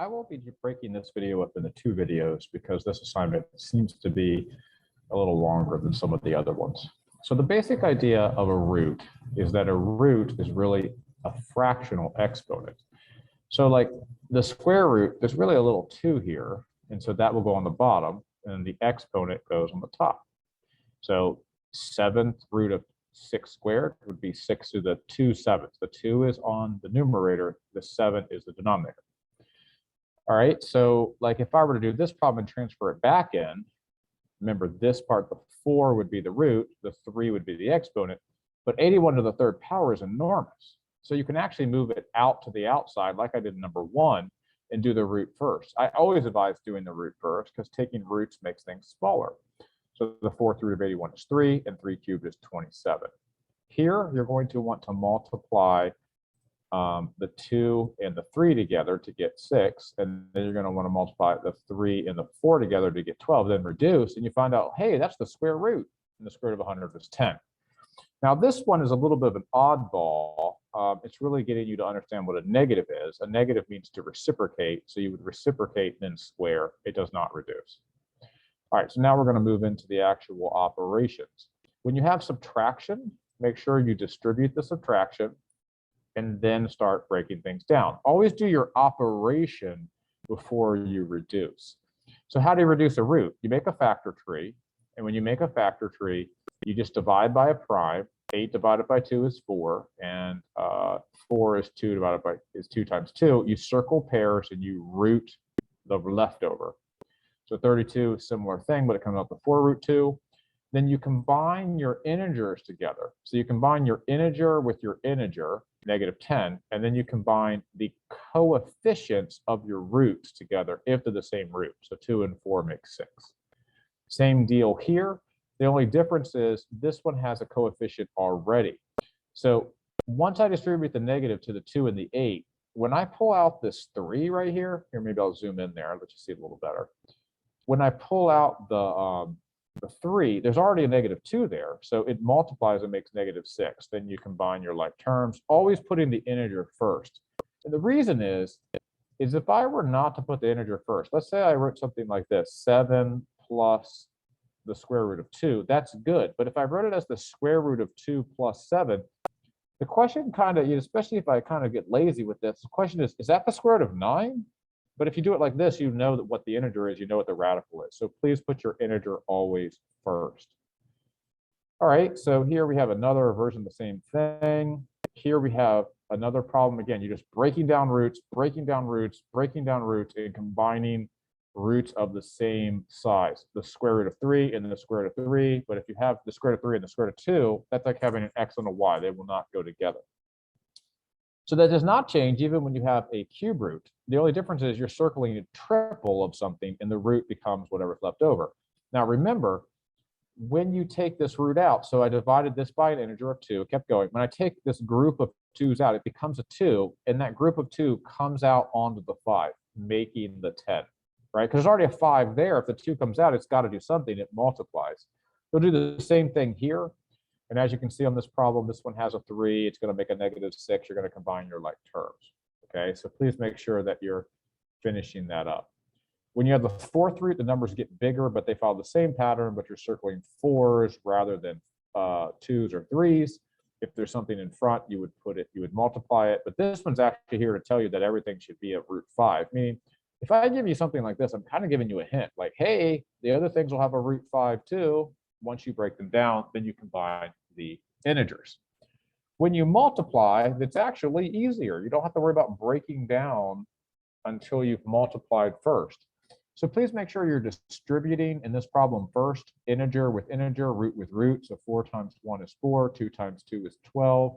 I will be breaking this video up into two videos because this assignment seems to be a little longer than some of the other ones. So the basic idea of a root is that a root is really a fractional exponent. So like the square root, there's really a little 2 here, and so that will go on the bottom, and the exponent goes on the top. So 7th root of 6 squared would be 6 to the 2/7. The 2 is on the numerator, the 7 is the denominator. All right, so like if I were to do this problem and transfer it back in, remember this part, the 4 would be the root, the 3 would be the exponent, but 81 to the 3rd power is enormous. So you can actually move it out to the outside like I did in number 1 and do the root first. I always advise doing the root first because taking roots makes things smaller. So the 4th root of 81 is 3, and 3 cubed is 27. Here, you're going to want to multiply the 2 and the 3 together to get 6, and then you're going to want to multiply the 3 and the 4 together to get 12, then reduce, and you find out, hey, that's the square root, and the square root of 100 is 10. Now, this one is a little bit of an oddball. It's really getting you to understand what a negative is. A negative means to reciprocate, so you would reciprocate then square. It does not reduce. All right, so now we're going to move into the actual operations. When you have subtraction, make sure you distribute the subtraction and then start breaking things down. Always do your operation before you reduce. So how do you reduce a root? You make a factor tree, and when you make a factor tree, you just divide by a prime. 8 divided by 2 is 4, and 4 is 2 divided by 2 times 2. You circle pairs and you root the leftover. So 32 is a similar thing, but it comes out to 4 root 2. Then you combine your integers together. So you combine your integer with your integer, -10, and then you combine the coefficients of your roots together if they're the same root. So 2 and 4 make 6. Same deal here. The only difference is this one has a coefficient already. So once I distribute the negative to the 2 and the 8, when I pull out this 3 right here, maybe I'll zoom in there, let you see it a little better. When I pull out the 3, there's already a -2 there, so it multiplies and makes -6. Then you combine your like terms, always putting the integer first. And the reason is if I were not to put the integer first, let's say I wrote something like this, 7 plus the square root of 2, that's good. But if I wrote it as the square root of 2 plus 7, the question kind of, especially if I kind of get lazy with this, the question is that the square root of 9? But if you do it like this, you know that what the integer is, you know what the radical is. So please put your integer always first. All right, so here we have another version of the same thing. Here we have another problem. Again, you're just breaking down roots, and combining roots of the same size, the square root of 3 and then the square root of 3. But if you have the square root of 3 and the square root of 2, that's like having an x and a y. They will not go together. So that does not change even when you have a cube root. The only difference is you're circling a triple of something and the root becomes whatever's left over. Now remember, when you take this root out, so I divided this by an integer of 2, it kept going. When I take this group of 2's out, it becomes a 2, and that group of 2 comes out onto the 5, making the 10. Right? Because there's already a 5 there. If the 2 comes out, it's got to do something. It multiplies. You'll do the same thing here. And as you can see on this problem, this one has a 3. It's going to make a -6. You're going to combine your like terms. Okay, so please make sure that you're finishing that up. When you have the 4th root, the numbers get bigger, but they follow the same pattern, but you're circling 4s rather than 2s or 3s. If there's something in front, you would multiply it. But this one's actually here to tell you that everything should be at root 5, meaning if I give you something like this, I'm kind of giving you a hint, like, hey, the other things will have a root 5 too. Once you break them down, then you combine the integers. When you multiply, it's actually easier. You don't have to worry about breaking down until you've multiplied first. So please make sure you're distributing in this problem first, integer with integer, root with root. So 4 times 1 is 4, 2 times 2 is 12,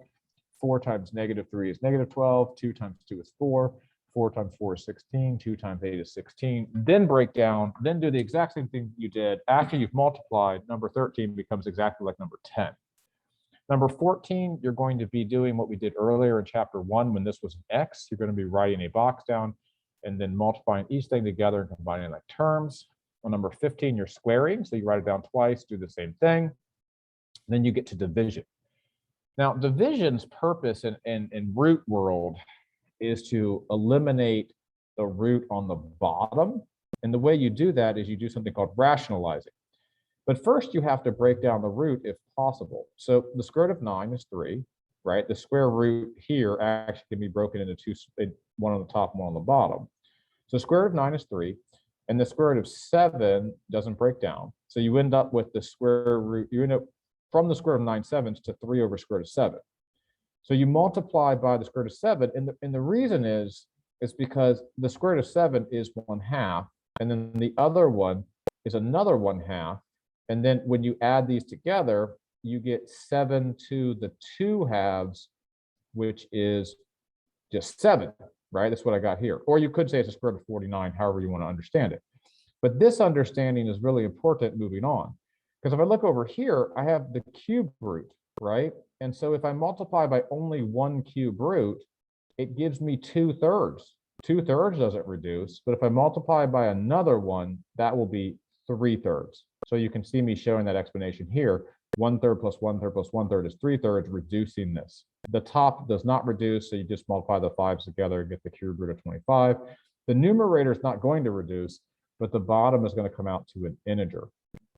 4 times -3 is -12, 2 times 2 is 4. 4 times 4 is 16, 2 times 8 is 16, then break down, then do the exact same thing you did. After you've multiplied, number 13 becomes exactly like number 10. Number 14, you're going to be doing what we did earlier in chapter 1 when this was an x. You're going to be writing a box down and then multiplying each thing together and combining like terms. On number 15, you're squaring, so you write it down twice, do the same thing. Then you get to division. Now, division's purpose in root world is to eliminate the root on the bottom. And the way you do that is you do something called rationalizing. But first you have to break down the root if possible. So the square root of 9 is 3, right? The square root here actually can be broken into two, one on the top, one on the bottom. So square root of 9 is 3, and the square root of 7 doesn't break down. So you end up with the square root, you end up from the square root of 9/7 to 3 over square root of 7. So you multiply by the square root of 7, and the reason is because the square root of 7 is 1/2, and then the other one is another 1/2. And then when you add these together, you get 7 to the 2/2, which is just 7, right? That's what I got here. Or you could say it's a square root of 49, however you want to understand it. But this understanding is really important moving on. Because if I look over here, I have the cube root, right? And so if I multiply by only one cube root, it gives me 2/3. 2/3 doesn't reduce, but if I multiply by another one, that will be 3/3. So you can see me showing that explanation here. 1/3 plus 1/3 plus 1/3 is 3/3, reducing this. The top does not reduce, so you just multiply the 5s together and get the cube root of 25. The numerator is not going to reduce, but the bottom is going to come out to an integer.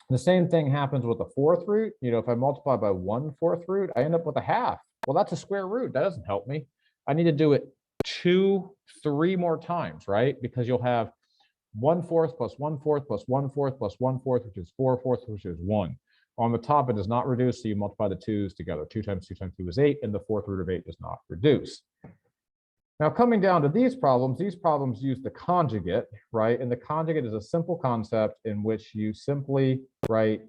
The same thing happens with the 4th root. You know, if I multiply by 1/4 root, I end up with a 1/2. Well, that's a square root. That doesn't help me. I need to do it 2, 3 more times, right? Because you'll have 1/4 plus 1/4 plus 1/4 plus 1/4, which is 4/4, which is 1. On the top, it does not reduce, so you multiply the 2's together. 2 times 2 times 2 is 8, and the 4th root of 8 does not reduce. Now, coming down to these problems use the conjugate, right? And the conjugate is a simple concept in which you simply, right,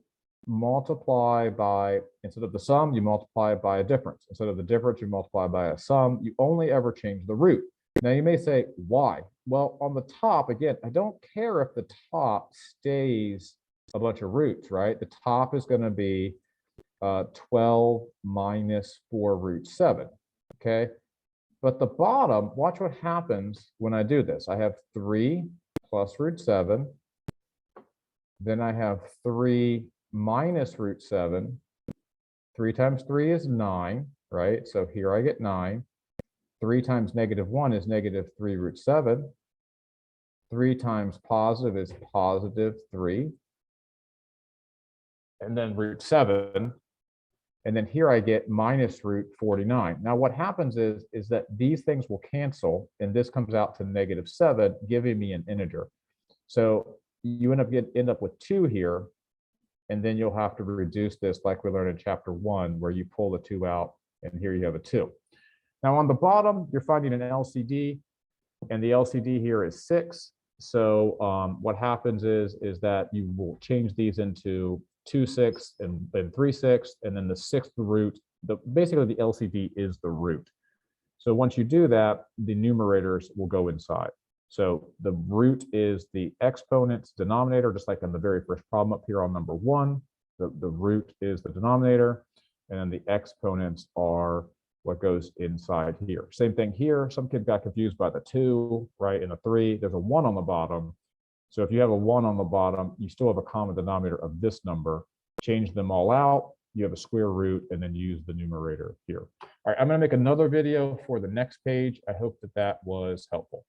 multiply by, instead of the sum, you multiply by a difference. Instead of the difference, you multiply by a sum. You only ever change the root. Now, you may say, why? Well, on the top, again, I don't care if the top stays a bunch of roots, right? The top is going to be 12 minus 4 root 7, okay? But the bottom, watch what happens when I do this. I have 3 plus root 7. Then I have 3 minus root 7. 3 times 3 is 9, right? So here I get 9. 3 times -1 is -3 root 7. 3 times positive is +3. And then root 7. And then here I get minus root 49. Now what happens is that these things will cancel, and this comes out to -7, giving me an integer. So you end up with 2 here, and then you'll have to reduce this like we learned in chapter 1, where you pull the 2 out, and here you have a 2. Now on the bottom, you're finding an LCD, and the LCD here is 6. So what happens is that you will change these into 2/6 and 3/6, and then the 6th root. Basically, the LCD is the root. So once you do that, the numerators will go inside. So the root is the exponent's denominator, just like in the very first problem up here on number 1. The root is the denominator, and then the exponents are what goes inside here. Same thing here. Some kid got confused by the 2, right, and the 3. There's a 1 on the bottom. So if you have a 1 on the bottom, you still have a common denominator of this number. Change them all out, you have a square root, and then use the numerator here. All right, I'm going to make another video for the next page. I hope that was helpful.